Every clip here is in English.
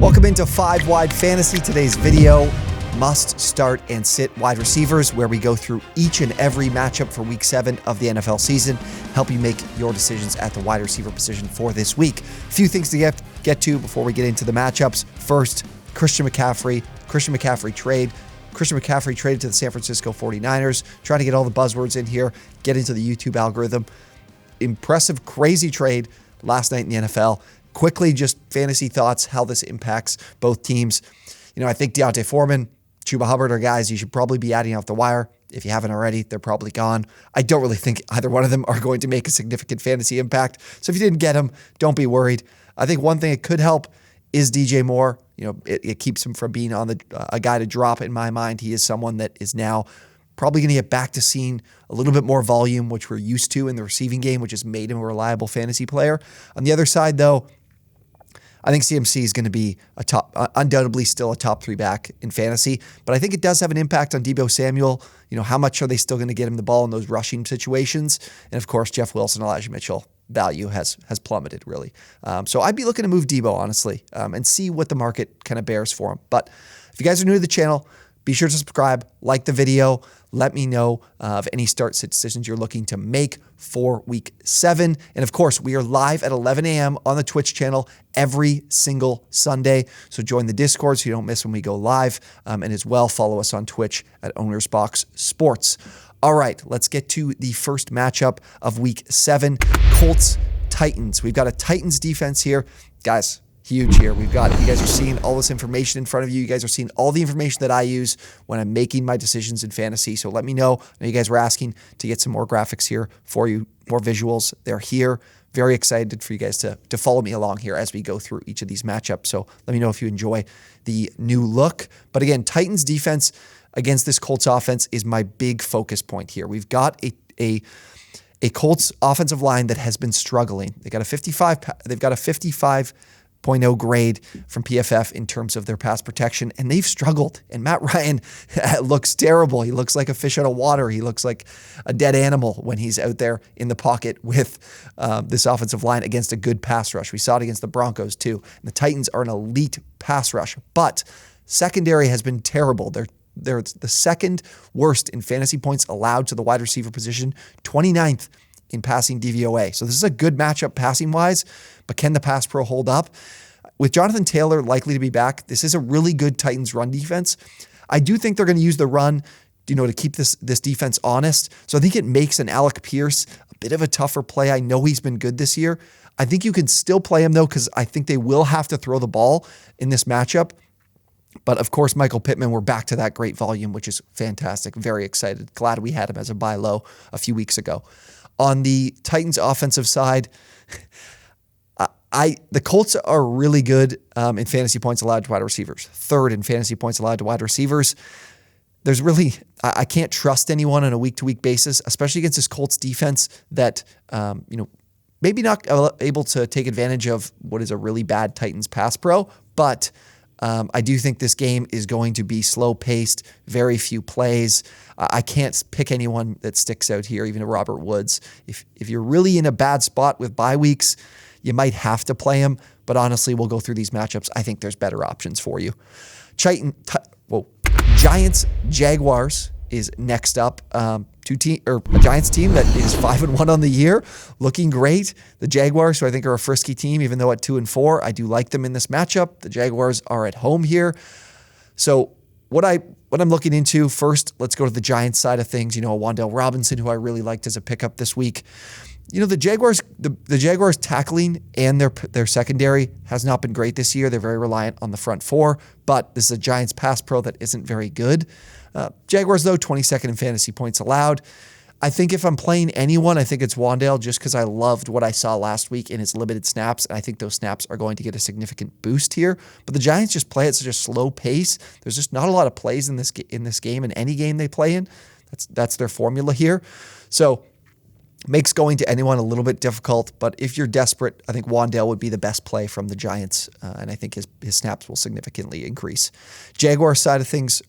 Welcome into 5 Wide Fantasy. Today's video, must start and sit wide receivers, where we go through each and every matchup for week 7 of the NFL season, help you make your decisions at the wide receiver position for this week. A few things to get to before we get into the matchups. First, Christian McCaffrey trade. Christian McCaffrey traded to the San Francisco 49ers, trying to get all the buzzwords in here, get into the YouTube algorithm. Impressive, crazy trade last night in the NFL. Quickly, just fantasy thoughts, how this impacts both teams. I think D'Onta Foreman, Chuba Hubbard are guys you should probably be adding off the wire. If you haven't already, they're probably gone. I don't really think either one of them are going to make a significant fantasy impact. So if you didn't get them, don't be worried. I think one thing it could help is DJ Moore. It keeps him from being on a guy to drop in my mind. He is someone that is now probably going to get back to seeing a little bit more volume, which we're used to in the receiving game, which has made him a reliable fantasy player. On the other side, though, I think CMC is going to be undoubtedly still a top 3 back in fantasy, but I think it does have an impact on Deebo Samuel. How much are they still going to get him the ball in those rushing situations? And of course, Jeff Wilson, Elijah Mitchell value has plummeted really. So I'd be looking to move Deebo, honestly, and see what the market kind of bears for him. But if you guys are new to the channel, be sure to subscribe, like the video. Let me know of any start-sit decisions you're looking to make for week 7. And of course, we are live at 11 a.m. on the Twitch channel every single Sunday. So join the Discord so you don't miss when we go live. And as well, follow us on Twitch at OwnersBox Sports. All right, let's get to the first matchup of week 7, Colts Titans. We've got a Titans defense here. Guys, huge here. You guys are seeing all this information in front of you. You guys are seeing all the information that I use when I'm making my decisions in fantasy. So let me know. I know you guys were asking to get some more graphics here for you, more visuals. They're here. Very excited for you guys to follow me along here as we go through each of these matchups. So let me know if you enjoy the new look. But again, Titans defense against this Colts offense is my big focus point here. We've got a Colts offensive line that has been struggling. They've got a 55.0 grade from PFF in terms of their pass protection, and they've struggled. And Matt Ryan looks terrible. He looks like a fish out of water. He looks like a dead animal when he's out there in the pocket with this offensive line against a good pass rush. We saw it against the Broncos too. And the Titans are an elite pass rush, but secondary has been terrible. They're the second worst in fantasy points allowed to the wide receiver position, 29th in passing DVOA. So this is a good matchup passing-wise, but can the pass pro hold up? With Jonathan Taylor likely to be back, this is a really good Titans run defense. I do think they're going to use the run, to keep this defense honest. So I think it makes an Alec Pierce a bit of a tougher play. I know he's been good this year. I think you can still play him, though, because I think they will have to throw the ball in this matchup. But of course, Michael Pittman, we're back to that great volume, which is fantastic. Very excited. Glad we had him as a buy low a few weeks ago. On the Titans offensive side, the Colts are really good in fantasy points allowed to wide receivers. 3rd in fantasy points allowed to wide receivers. There's really, I can't trust anyone on a week-to-week basis, especially against this Colts defense that, maybe not able to take advantage of what is a really bad Titans pass pro, but I do think this game is going to be slow-paced, very few plays. I can't pick anyone that sticks out here, even a Robert Woods. If you're really in a bad spot with bye weeks, you might have to play him. But honestly, we'll go through these matchups. I think there's better options for you. Giants, Jaguars is next up. A Giants team that is 5-1 on the year, looking great. The Jaguars, who I think are a frisky team, even though at 2-4, I do like them in this matchup. The Jaguars are at home here. So what I'm looking into first, let's go to the Giants side of things. Wan'Dale Robinson, who I really liked as a pickup this week. The Jaguars tackling and their secondary has not been great this year. They're very reliant on the front 4, but this is a Giants pass pro that isn't very good. Jaguars, though, 22nd in fantasy points allowed. I think if I'm playing anyone, I think it's Wan'Dale, just because I loved what I saw last week in his limited snaps, and I think those snaps are going to get a significant boost here. But the Giants just play at such a slow pace. There's just not a lot of plays in this game, in any game they play in. That's their formula here. So Makes going to anyone a little bit difficult, but if you're desperate, I think Wan'Dale would be the best play from the Giants, and I think his snaps will significantly increase. The Jaguars side of things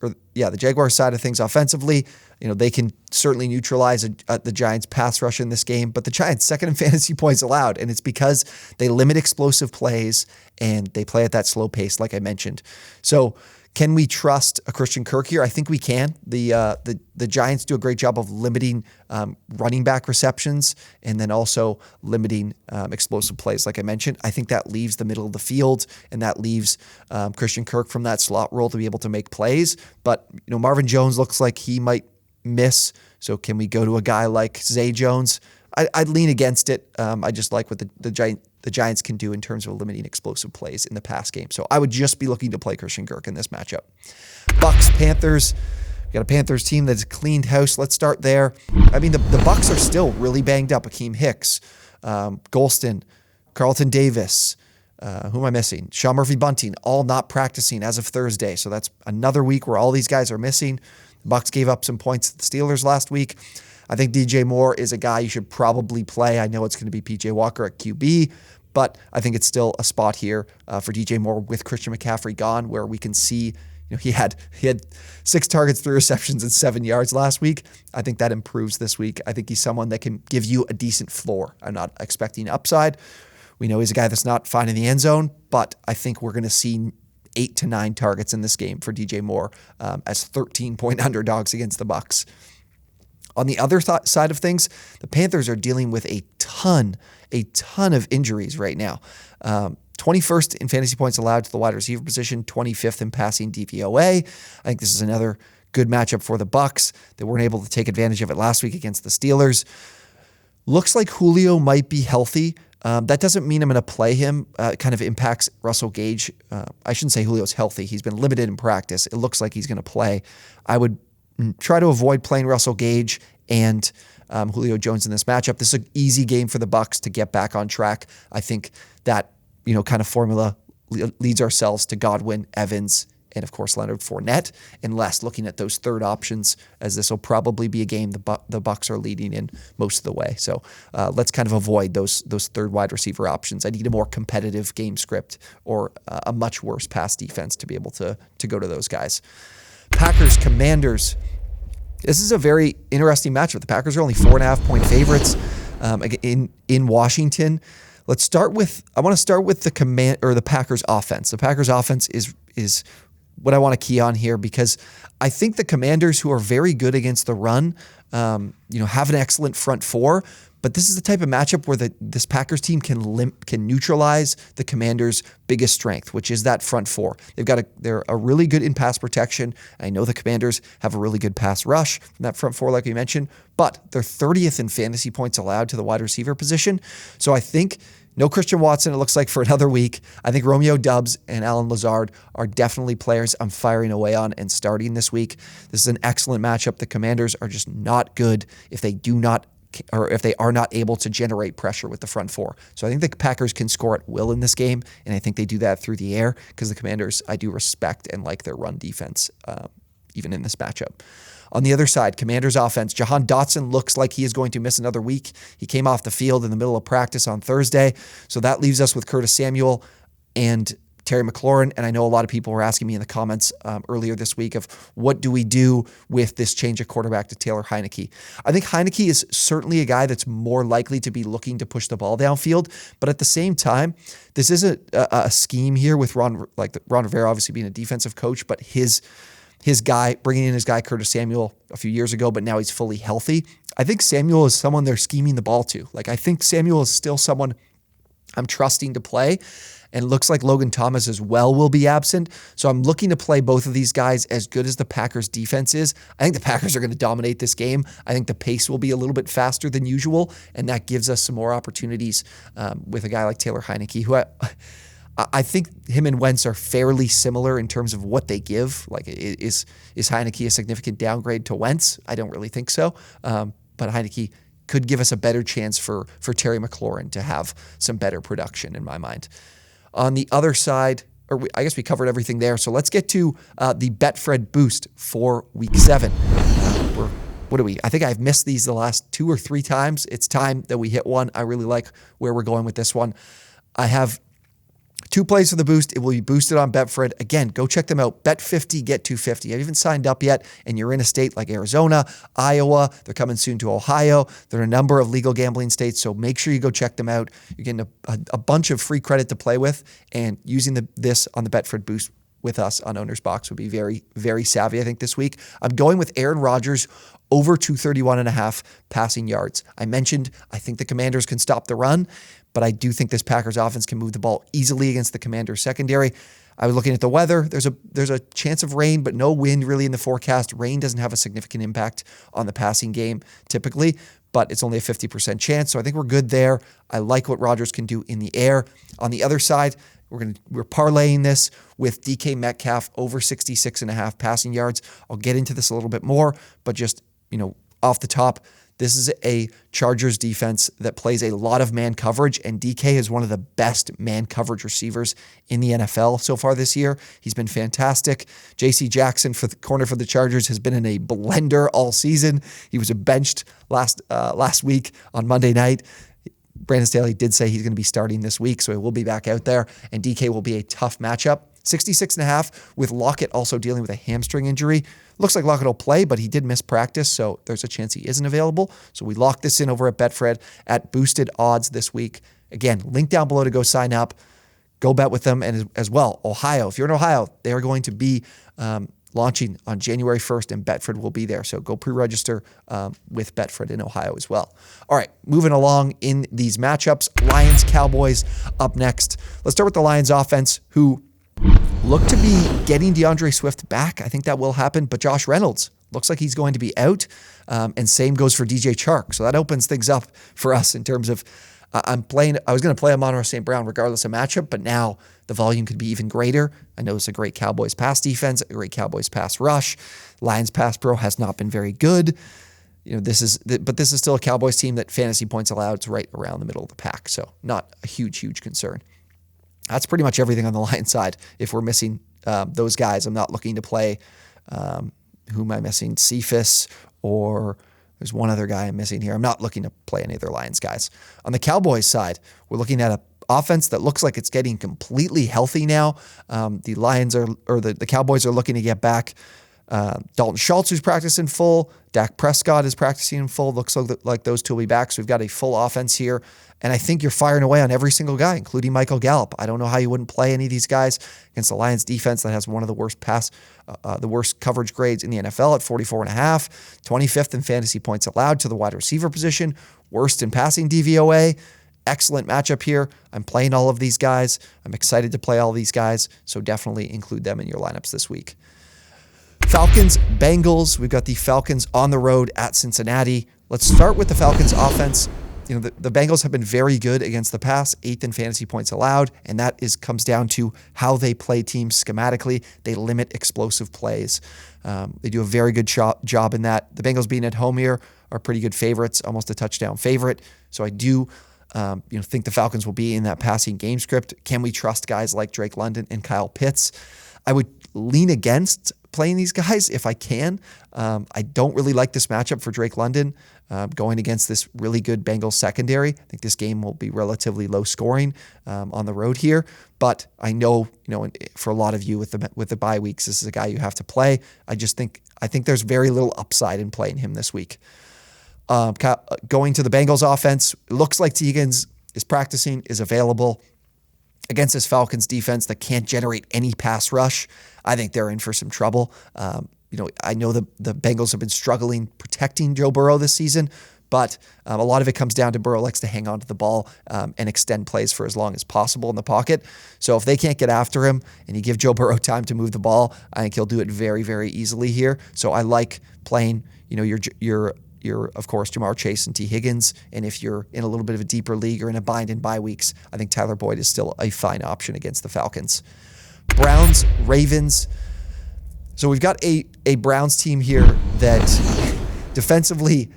offensively, they can certainly neutralize the Giants' pass rush in this game, but the Giants second in fantasy points allowed, and it's because they limit explosive plays and they play at that slow pace, like I mentioned. So can we trust a Christian Kirk here? I think we can. The Giants do a great job of limiting running back receptions and then also limiting explosive plays, like I mentioned. I think that leaves the middle of the field and that leaves Christian Kirk from that slot role to be able to make plays. But Marvin Jones looks like he might miss. So can we go to a guy like Zay Jones? I'd lean against it. I just like what the Giants can do in terms of limiting explosive plays in the pass game. So I would just be looking to play Christian Kirk in this matchup. Bucs, Panthers. We got a Panthers team that's cleaned house. Let's start there. I mean, the Bucs are still really banged up. Akeem Hicks, Golston, Carlton Davis. Who am I missing? Sean Murphy-Bunting, all not practicing as of Thursday. So that's another week where all these guys are missing. The Bucs gave up some points to the Steelers last week. I think DJ Moore is a guy you should probably play. I know it's going to be PJ Walker at QB, but I think it's still a spot here for DJ Moore with Christian McCaffrey gone, where we can see he had 6 targets, 3 receptions, and 7 yards last week. I think that improves this week. I think he's someone that can give you a decent floor. I'm not expecting upside. We know he's a guy that's not finding the end zone, but I think we're going to see 8 to 9 targets in this game for DJ Moore as 13-point underdogs against the Bucs. On the other side of things, the Panthers are dealing with a ton of injuries right now. 21st in fantasy points allowed to the wide receiver position, 25th in passing DVOA. I think this is another good matchup for the Bucs. They weren't able to take advantage of it last week against the Steelers. Looks like Julio might be healthy. That doesn't mean I'm going to play him. It kind of impacts Russell Gage. I shouldn't say Julio's healthy. He's been limited in practice. It looks like he's going to play. I would try to avoid playing Russell Gage and Julio Jones in this matchup. This is an easy game for the Bucs to get back on track. I think that kind of formula leads ourselves to Godwin, Evans, and of course Leonard Fournette, unless looking at those third options, as this will probably be a game the Bucs are leading in most of the way. So let's kind of avoid those third wide receiver options. I need a more competitive game script or a much worse pass defense to be able to go to those guys. Packers, Commanders. This is a very interesting matchup. The Packers are only 4.5-point favorites in Washington. I want to start with the Packers offense. The Packers offense is what I want to key on here, because I think the Commanders, who are very good against the run, have an excellent front four. But this is the type of matchup where this Packers team can neutralize the Commanders' biggest strength, which is that front four. They're a really good in pass protection. I know the Commanders have a really good pass rush from that front four, like we mentioned, but they're 30th in fantasy points allowed to the wide receiver position. So I think no Christian Watson, it looks like, for another week. I think Romeo Doubs and Alan Lazard are definitely players I'm firing away on and starting this week. This is an excellent matchup. The Commanders are just not good if they are not able to generate pressure with the front four. So I think the Packers can score at will in this game, and I think they do that through the air, because the Commanders, I do respect and like their run defense, even in this matchup. On the other side, Commanders offense, Jahan Dotson looks like he is going to miss another week. He came off the field in the middle of practice on Thursday, so that leaves us with Curtis Samuel and Terry McLaurin, and I know a lot of people were asking me in the comments earlier this week of what do we do with this change of quarterback to Taylor Heineke. I think Heineke is certainly a guy that's more likely to be looking to push the ball downfield, but at the same time, this isn't a scheme here with Ron Rivera obviously being a defensive coach, but his guy, bringing in his guy Curtis Samuel a few years ago, but now he's fully healthy. I think Samuel is someone they're scheming the ball to. I think Samuel is still someone I'm trusting to play, and it looks like Logan Thomas as well will be absent. So I'm looking to play both of these guys as good as the Packers defense is. I think the Packers are going to dominate this game. I think the pace will be a little bit faster than usual, and that gives us some more opportunities with a guy like Taylor Heineke, who I think him and Wentz are fairly similar in terms of what they give. Is Heineke a significant downgrade to Wentz? I don't really think so. But Heineke could give us a better chance for Terry McLaurin to have some better production in my mind. On the other side, I guess we covered everything there. So let's get to the BetFred boost for Week 7. We're I think I've missed these the last 2 or 3 times. It's time that we hit one. I really like where we're going with this one. I have 2 plays for the boost. It will be boosted on BetFred. Again, go check them out. Bet 50, get 250. Have you even signed up yet and you're in a state like Arizona, Iowa? They're coming soon to Ohio. There are a number of legal gambling states, so make sure you go check them out. You're getting a bunch of free credit to play with, and using this on the BetFred boost with us on OwnersBox would be very, very savvy, I think, this week. I'm going with Aaron Rodgers over 231.5 passing yards. I mentioned I think the Commanders can stop the run, but I do think this Packers offense can move the ball easily against the Commanders secondary. I was looking at the weather. There's a chance of rain, but no wind really in the forecast. Rain doesn't have a significant impact on the passing game typically, but it's only a 50% chance, so I think we're good there. I like what Rodgers can do in the air. On the other side, we're parlaying this with DK Metcalf over 66.5 passing yards. I'll get into this a little bit more, but just, off the top, this is a Chargers defense that plays a lot of man coverage, and DK is one of the best man coverage receivers in the NFL so far this year. He's been fantastic. J.C. Jackson for the corner for the Chargers has been in a blender all season. He was benched last week on Monday night. Brandon Staley did say he's going to be starting this week, so he will be back out there, and DK will be a tough matchup. 66.5 with Lockett also dealing with a hamstring injury. Looks like Lockett will play, but he did miss practice, so there's a chance he isn't available. So we locked this in over at BetFred at boosted odds this week. Again, link down below to go sign up. Go bet with them, and as well, Ohio. If you're in Ohio, they are going to be launching on January 1st, and BetFred will be there. So go pre-register with BetFred in Ohio as well. All right, moving along in these matchups. Lions, Cowboys up next. Let's start with the Lions offense, who look to be getting DeAndre Swift back. I think that will happen, but Josh Reynolds looks like he's going to be out, and same goes for DJ Chark. So that opens things up for us in terms of I was going to play Amon-Ra St. Brown regardless of matchup, but now the volume could be even greater. I know it's a great Cowboys pass defense, a great Cowboys pass rush. Lions pass pro has not been very good. This is still a Cowboys team that fantasy points allowed is right around the middle of the pack, so not a huge concern. That's pretty much everything on the Lions side. If we're missing those guys, I'm not looking to play. Who am I missing? Cephas, or there's one other guy I'm missing here. I'm not looking to play any of their Lions guys. On the Cowboys side, we're looking at an offense that looks like it's getting completely healthy now. The Cowboys are looking to get back Dalton Schultz, who's practicing full. Dak Prescott is practicing in full. Looks like those two will be back. So we've got a full offense here. And I think you're firing away on every single guy, including Michael Gallup. I don't know how you wouldn't play any of these guys against the Lions defense that has one of the worst the worst coverage grades in the NFL at 44.5, 25th in fantasy points allowed to the wide receiver position, worst in passing DVOA. Excellent matchup here. I'm playing all of these guys. I'm excited to play all these guys. So definitely include them in your lineups this week. Falcons, Bengals. We've got the Falcons on the road at Cincinnati. Let's start with the Falcons offense. The Bengals have been very good against the pass, 8th in fantasy points allowed, and that comes down to how they play teams schematically. They limit explosive plays. They do a very good job in that. The Bengals being at home here are pretty good favorites, almost a touchdown favorite. So I do think the Falcons will be in that passing game script. Can we trust guys like Drake London and Kyle Pitts? I would lean against playing these guys if I can. I don't really like this matchup for Drake London going against this really good Bengals secondary. I think this game will be relatively low scoring on the road here, but I know, for a lot of you with the bye weeks, this is a guy you have to play. I think there's very little upside in playing him this week. Going to the Bengals offense, it looks like T. Higgins is practicing, is available against this Falcons defense that can't generate any pass rush. I think they're in for some trouble. I know the Bengals have been struggling protecting Joe Burrow this season, but a lot of it comes down to Burrow likes to hang on to the ball and extend plays for as long as possible in the pocket. So if they can't get after him and you give Joe Burrow time to move the ball, I think he'll do it very, very easily here. So I like playing, your of course, Jamar Chase and T. Higgins. And if you're in a little bit of a deeper league or in a bind in bye weeks, I think Tyler Boyd is still a fine option against the Falcons. Browns, Ravens. So we've got a Browns team here that defensively,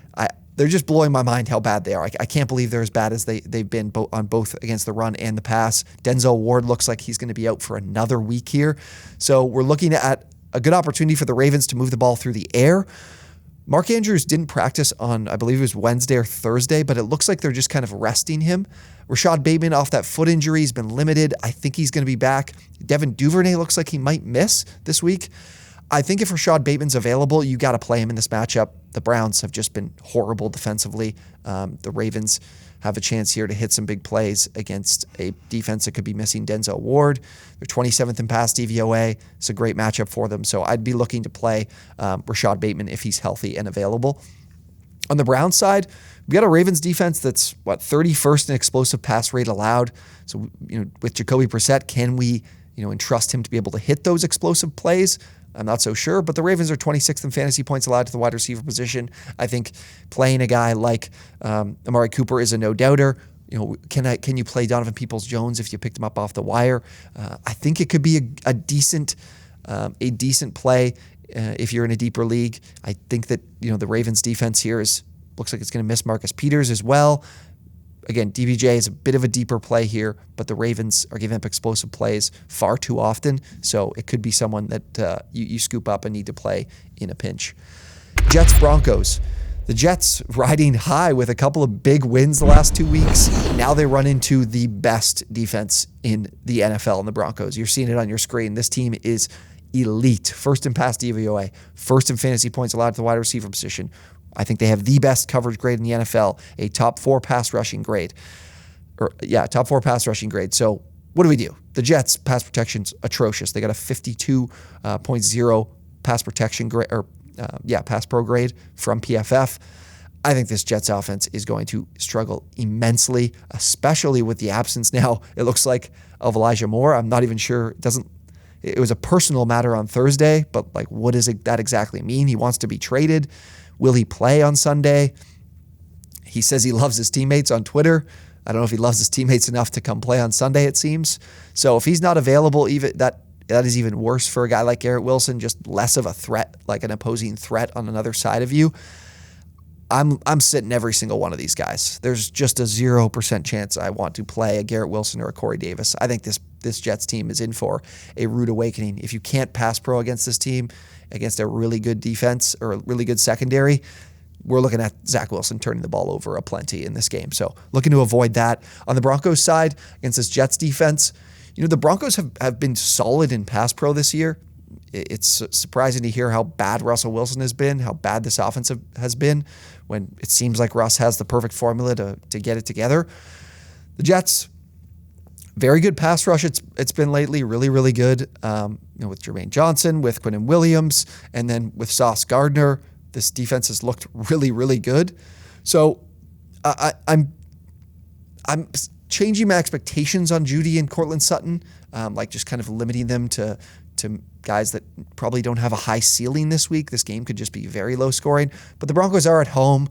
they're just blowing my mind how bad they are. I can't believe they're as bad as they've been on both against the run and the pass. Denzel Ward looks like he's going to be out for another week here. So we're looking at a good opportunity for the Ravens to move the ball through the air. Mark Andrews didn't practice on, I believe it was Wednesday or Thursday, but it looks like they're just kind of resting him. Rashad Bateman off that foot injury has been limited. I think he's going to be back. Devin Duvernay looks like he might miss this week. I think if Rashad Bateman's available, you got to play him in this matchup. The Browns have just been horrible defensively. The Ravens have a chance here to hit some big plays against a defense that could be missing Denzel Ward. They're 27th in pass DVOA. It's a great matchup for them. So I'd be looking to play Rashad Bateman if he's healthy and available. On the Browns side, we got a Ravens defense that's 31st in explosive pass rate allowed. So, with Jacoby Brissett, can we, entrust him to be able to hit those explosive plays? I'm not so sure, but the Ravens are 26th in fantasy points allowed to the wide receiver position. I think playing a guy like Amari Cooper is a no-doubter. Can you play Donovan Peoples-Jones if you picked him up off the wire? I think it could be a decent play if you're in a deeper league. I think that the Ravens defense here looks like it's going to miss Marcus Peters as well. Again, DBJ is a bit of a deeper play here, but the Ravens are giving up explosive plays far too often, so it could be someone that you scoop up and need to play in a pinch. Jets-Broncos. The Jets riding high with a couple of big wins the last 2 weeks. Now they run into the best defense in the NFL in the Broncos. You're seeing it on your screen. This team is elite. First in pass DVOA, first in fantasy points allowed to the wide receiver position. I think they have the best coverage grade in the NFL, a top 4 pass rushing grade. Top 4 pass rushing grade. So what do? The Jets' pass protection's atrocious. They got a 52.0 pass protection grade, pass pro grade from PFF. I think this Jets offense is going to struggle immensely, especially with the absence now, it looks like, of Elijah Moore. I'm not even sure. It was a personal matter on Thursday, but what does that exactly mean? He wants to be traded. Will he play on Sunday? He says he loves his teammates on Twitter. I don't know if he loves his teammates enough to come play on Sunday, it seems. So if he's not available, even that is even worse for a guy like Garrett Wilson, just less of a threat, like an opposing threat on another side of you. I'm sitting every single one of these guys. There's just a 0% chance I want to play a Garrett Wilson or a Corey Davis. I think this Jets team is in for a rude awakening. If you can't pass pro against this team, against a really good defense or a really good secondary, we're looking at Zach Wilson turning the ball over aplenty in this game. So looking to avoid that. On the Broncos side, against this Jets defense, the Broncos have been solid in pass pro this year. It's surprising to hear how bad Russell Wilson has been, how bad this offense has been, when it seems like Russ has the perfect formula to get it together. The Jets, very good pass rush it's been lately, really, really good. With Jermaine Johnson, with Quinnen Williams, and then with Sauce Gardner, this defense has looked really, really good. So I'm changing my expectations on Jeudy and Courtland Sutton, just kind of limiting them to guys that probably don't have a high ceiling this week. This game could just be very low scoring, but the Broncos are at home.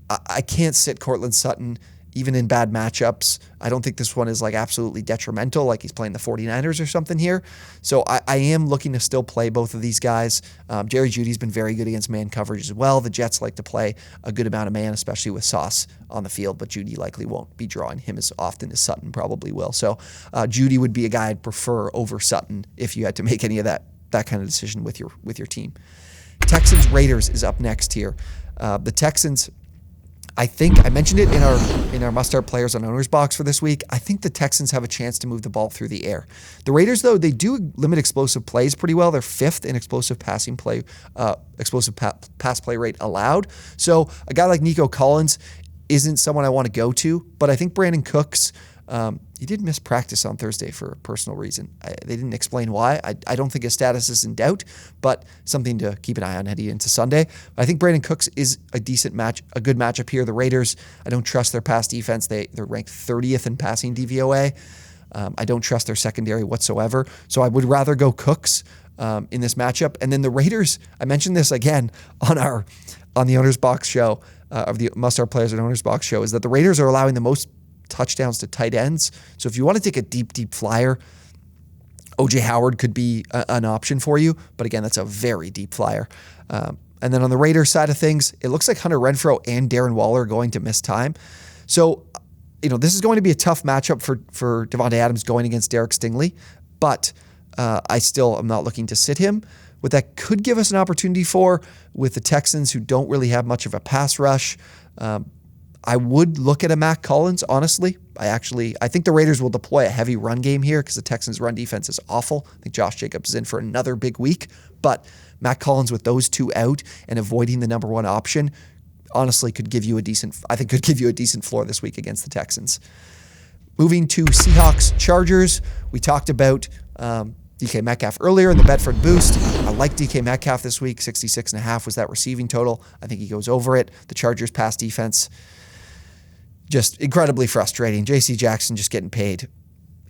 I can't sit Courtland Sutton even in bad matchups. I don't think this one is absolutely detrimental, like he's playing the 49ers or something here. So I am looking to still play both of these guys. Jerry Jeudy's been very good against man coverage as well. The Jets like to play a good amount of man, especially with Sauce on the field, but Jeudy likely won't be drawing him as often as Sutton probably will. So Jeudy would be a guy I'd prefer over Sutton if you had to make any of that kind of decision with your team. Texans Raiders is up next here. The Texans, I think I mentioned it in our must-start players on OwnersBox for this week. I think the Texans have a chance to move the ball through the air. The Raiders, though, they do limit explosive plays pretty well. They're 5th in explosive pass play rate allowed. So a guy like Nico Collins isn't someone I want to go to, but I think Brandon Cooks, he did miss practice on Thursday for a personal reason. They didn't explain why. I don't think his status is in doubt, but something to keep an eye on heading into Sunday. I think Brandon Cooks is a good matchup here. The Raiders, I don't trust their pass defense. They're ranked 30th in passing DVOA. I don't trust their secondary whatsoever. So I would rather go Cooks in this matchup. And then the Raiders, I mentioned this again on the OwnersBox show, of the must-start players on OwnersBox show, is that the Raiders are allowing the most touchdowns to tight ends. So if you want to take a deep flyer, OJ Howard could be an option for you. But again, that's a very deep flyer. And then on the Raiders side of things, it looks like Hunter Renfrow and Darren Waller are going to miss time. So, this is going to be a tough matchup for Devontae Adams going against Derek Stingley. But I still am not looking to sit him. What that could give us an opportunity for with the Texans, who don't really have much of a pass rush, I would look at a Mac Collins, honestly. I think the Raiders will deploy a heavy run game here because the Texans' run defense is awful. I think Josh Jacobs is in for another big week. But Mac Collins with those two out and avoiding the number one option, honestly, could give you a decent floor this week against the Texans. Moving to Seahawks Chargers, we talked about DK Metcalf earlier in the BetFred boost. I like DK Metcalf this week. 66.5 was that receiving total. I think he goes over it. The Chargers' pass defense, just incredibly frustrating. J.C. Jackson just getting paid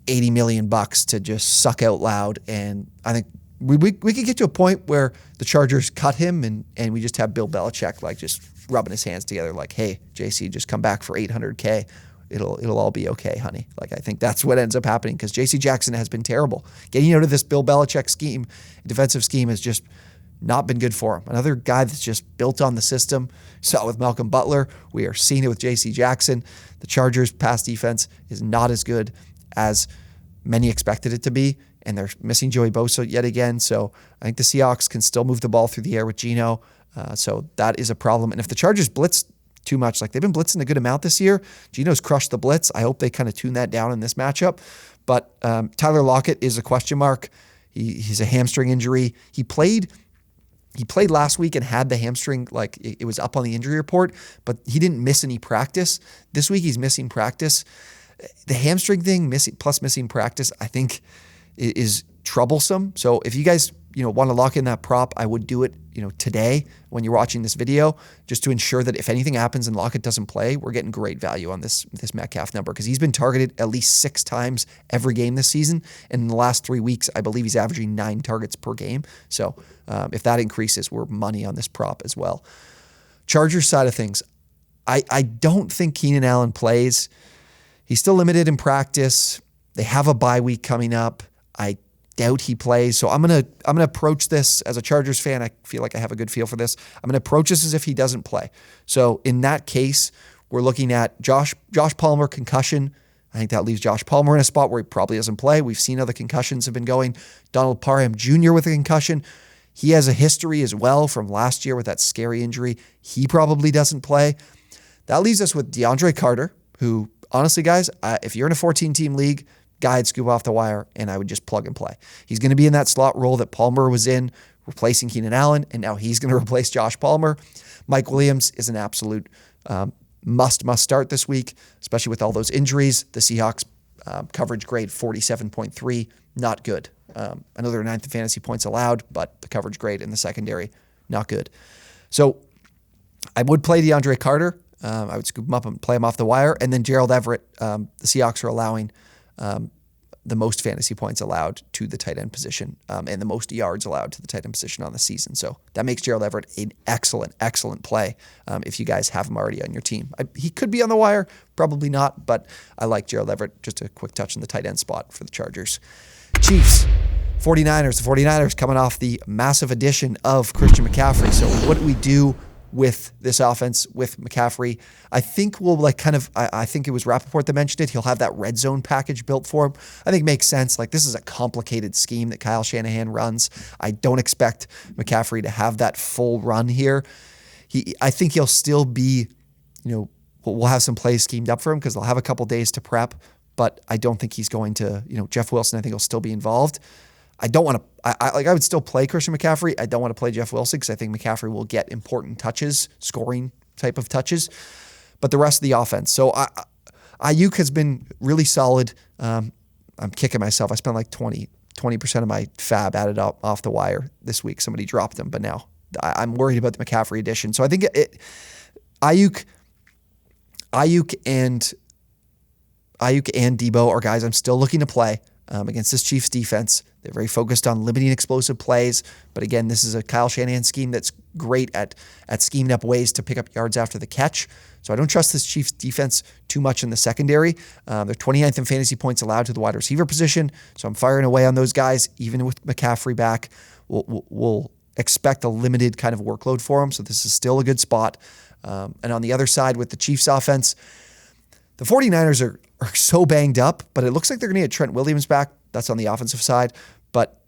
$80 million to just suck out loud. And I think we could get to a point where the Chargers cut him and we just have Bill Belichick like just rubbing his hands together like, hey, JC, just come back for $800K. It'll all be okay, honey. Like, I think that's what ends up happening because J.C. Jackson has been terrible. Getting out of this Bill Belichick scheme, defensive scheme, has just not been good for him. Another guy that's just built on the system. Saw it with Malcolm Butler. We are seeing it with J.C. Jackson. The Chargers' pass defense is not as good as many expected it to be, and they're missing Joey Bosa yet again. So I think the Seahawks can still move the ball through the air with Geno. So that is a problem. And if the Chargers blitz too much, like they've been blitzing a good amount this year, Geno's crushed the blitz. I hope they kind of tune that down in this matchup. But Tyler Lockett is a question mark. He's a hamstring injury. He played last week and had the hamstring, like it was up on the injury report, but he didn't miss any practice. This week he's missing practice. The hamstring thing, missing practice, I think is troublesome. So if you guys, want to lock in that prop, I would do it, today when you're watching this video, just to ensure that if anything happens and Lockett doesn't play, we're getting great value on this Metcalf number because he's been targeted at least 6 times every game this season. And in the last 3 weeks, I believe he's averaging 9 targets per game. So if that increases, we're money on this prop as well. Chargers side of things, I don't think Keenan Allen plays. He's still limited in practice. They have a bye week coming up. I doubt he plays. So I'm gonna approach this as a Chargers fan. I feel like I have a good feel for this. I'm gonna approach this as if he doesn't play. So in that case, we're looking at Josh Palmer concussion. I think that leaves Josh Palmer in a spot where he probably doesn't play. We've seen other concussions have been going. Donald Parham Jr. with a concussion. He has a history as well from last year with that scary injury. He probably doesn't play. That leaves us with DeAndre Carter, who honestly, guys, if you're in a 14-team league, guy I'd scoop off the wire, and I would just plug and play. He's going to be in that slot role that Palmer was in, replacing Keenan Allen, and now he's going to replace Josh Palmer. Mike Williams is an absolute must start this week, especially with all those injuries. The Seahawks coverage grade 47.3, not good. I know they're 9th in fantasy points allowed, but the coverage grade in the secondary, not good. So I would play DeAndre Carter. I would scoop him up and play him off the wire. And then Gerald Everett, the Seahawks are allowing the most fantasy points allowed to the tight end position and the most yards allowed to the tight end position on the season. So that makes Gerald Everett an excellent play if you guys have him already on your team. He could be on the wire, probably not, but I like Gerald Everett. Just a quick touch in the tight end spot for the Chargers. Chiefs, 49ers. The 49ers coming off the massive addition of Christian McCaffrey. So what do we do with this offense, with McCaffrey? I think we'll I think it was Rappaport that mentioned it. He'll have that red zone package built for him. I think it makes sense. Like, this is a complicated scheme that Kyle Shanahan runs. I don't expect McCaffrey to have that full run here. I think he'll still be, we'll have some plays schemed up for him because they'll have a couple days to prep, but I don't think he's going to, Jeff Wilson, I think he'll still be involved. I don't want to, I would still play Christian McCaffrey. I don't want to play Jeff Wilson because I think McCaffrey will get important touches, scoring type of touches, but the rest of the offense. So Ayuk has been really solid. I'm kicking myself. I spent like 20% of my fab added up off the wire this week. Somebody dropped him, but now I'm worried about the McCaffrey addition. So I think Ayuk and Debo are guys I'm still looking to play against this Chiefs defense. They're very focused on limiting explosive plays. But again, this is a Kyle Shanahan scheme that's great at scheming up ways to pick up yards after the catch. So I don't trust this Chiefs defense too much in the secondary. They're 29th in fantasy points allowed to the wide receiver position. So I'm firing away on those guys. Even with McCaffrey back, we'll expect a limited kind of workload for him. So this is still a good spot. And on the other side with the Chiefs offense, the 49ers are so banged up, but it looks like they're going to get Trent Williams back. That's on the offensive side. But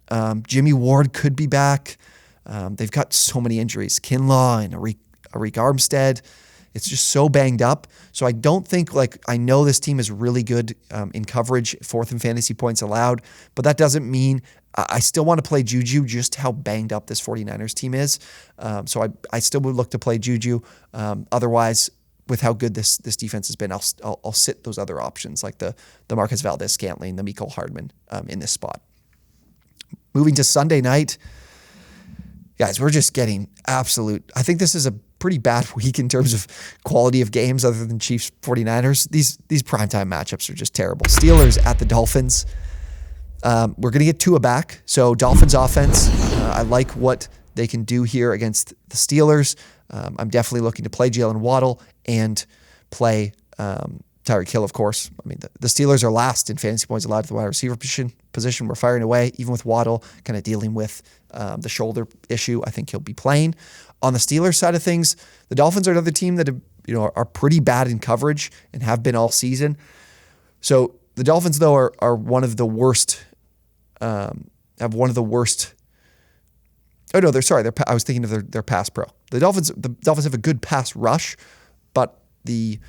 Jimmy Ward could be back. They've got so many injuries. Kinlaw and Arik Armstead. It's just so banged up. So I don't think, I know this team is really good in coverage, fourth in fantasy points allowed, but that doesn't mean I still want to play Juju, just how banged up this 49ers team is. So I still would look to play Juju. Otherwise, with how good this defense has been, I'll sit those other options like the Marcus Valdez-Scantling, the Mecole Hardman in this spot. Moving to Sunday night, guys, we're just getting absolute. I think this is a pretty bad week in terms of quality of games other than Chiefs 49ers. These primetime matchups are just terrible. Steelers at the Dolphins. We're going to get Tua back. So Dolphins offense, I like what they can do here against the Steelers. I'm definitely looking to play Jalen Waddle and play Tyreek Hill, of course. I mean, the Steelers are last in fantasy points allowed to the wide receiver position. We're firing away, even with Waddle kind of dealing with the shoulder issue. I think he'll be playing. On the Steelers side of things, the Dolphins are another team that are pretty bad in coverage and have been all season. So the Dolphins, though, are one of the worst. Have one of the worst. Oh no, I was thinking of their pass pro. The Dolphins have a good pass rush, but the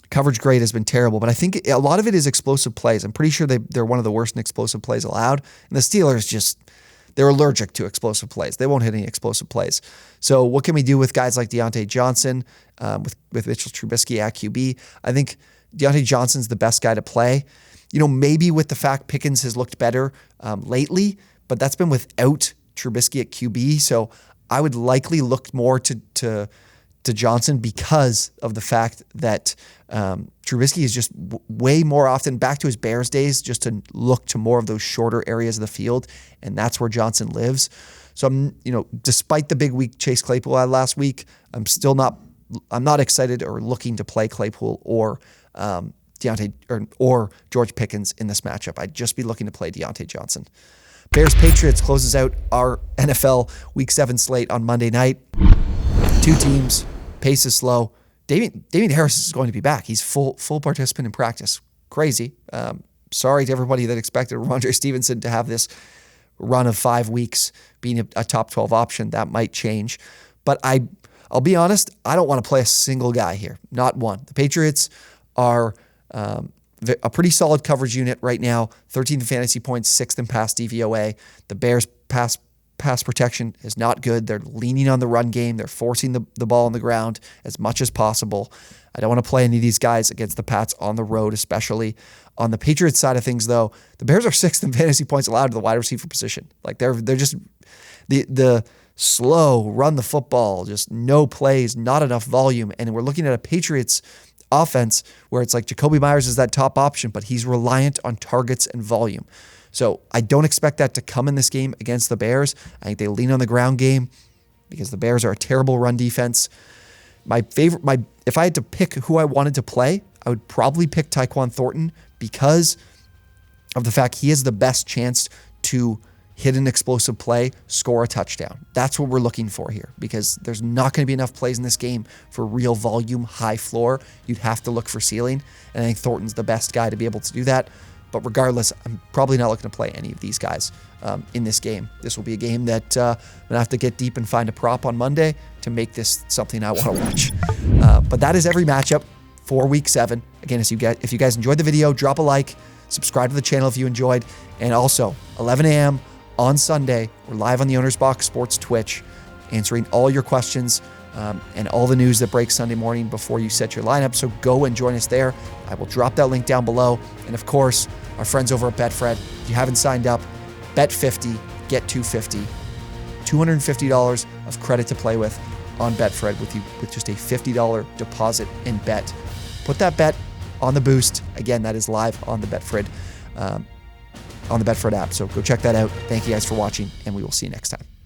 coverage grade has been terrible. But I think a lot of it is explosive plays. I'm pretty sure they're one of the worst in explosive plays allowed. And the Steelers they're allergic to explosive plays. They won't hit any explosive plays. So what can we do with guys like Deontay Johnson, with Mitchell Trubisky at QB? I think Deontay Johnson's the best guy to play. Maybe with the fact Pickens has looked better lately, but that's been without Trubisky at QB. So I would likely look more to Johnson because of the fact that Trubisky is just way more often back to his Bears days, just to look to more of those shorter areas of the field, and that's where Johnson lives. So despite the big week Chase Claypool had last week, I'm not excited or looking to play Claypool or Deontay or George Pickens in this matchup. I'd just be looking to play Deontay Johnson. Bears-Patriots closes out our NFL Week 7 slate on Monday night. Two teams, pace is slow. Damian Harris is going to be back. He's full participant in practice. Crazy. Sorry to everybody that expected Ramondre Stevenson to have this run of 5 weeks being a top 12 option. That might change. But I'll be honest, I don't want to play a single guy here. Not one. The Patriots are a pretty solid coverage unit right now. 13th in fantasy points, 6th in pass DVOA. The Bears pass protection is not good. They're leaning on the run game. They're forcing the ball on the ground as much as possible. I don't want to play any of these guys against the Pats on the road, especially. On the Patriots side of things, though, the Bears are 6th in fantasy points allowed to the wide receiver position. They're just the slow run the football, just no plays, not enough volume. And we're looking at a Patriots offense where it's like Jacoby Myers is that top option, but he's reliant on targets and volume. So I don't expect that to come in this game against the Bears. I think they lean on the ground game because the Bears are a terrible run defense. If I had to pick who I wanted to play, I would probably pick Tyquan Thornton because of the fact he has the best chance to hit an explosive play, score a touchdown. That's what we're looking for here because there's not going to be enough plays in this game for real volume, high floor. You'd have to look for ceiling, and I think Thornton's the best guy to be able to do that. But regardless, I'm probably not looking to play any of these guys in this game. This will be a game that I'm going to have to get deep and find a prop on Monday to make this something I want to watch. But that is every matchup for Week 7. Again, if you guys enjoyed the video, drop a like, subscribe to the channel if you enjoyed, and also 11 a.m. on Sunday, we're live on the OwnersBox Sports Twitch, answering all your questions and all the news that breaks Sunday morning before you set your lineup. So go and join us there. I will drop that link down below. And of course, our friends over at BetFred, if you haven't signed up, bet 50, get 250. $250 of credit to play with on BetFred with just a $50 deposit and bet. Put that bet on the boost. Again, that is live on the BetFred app. So go check that out. Thank you guys for watching, and we will see you next time.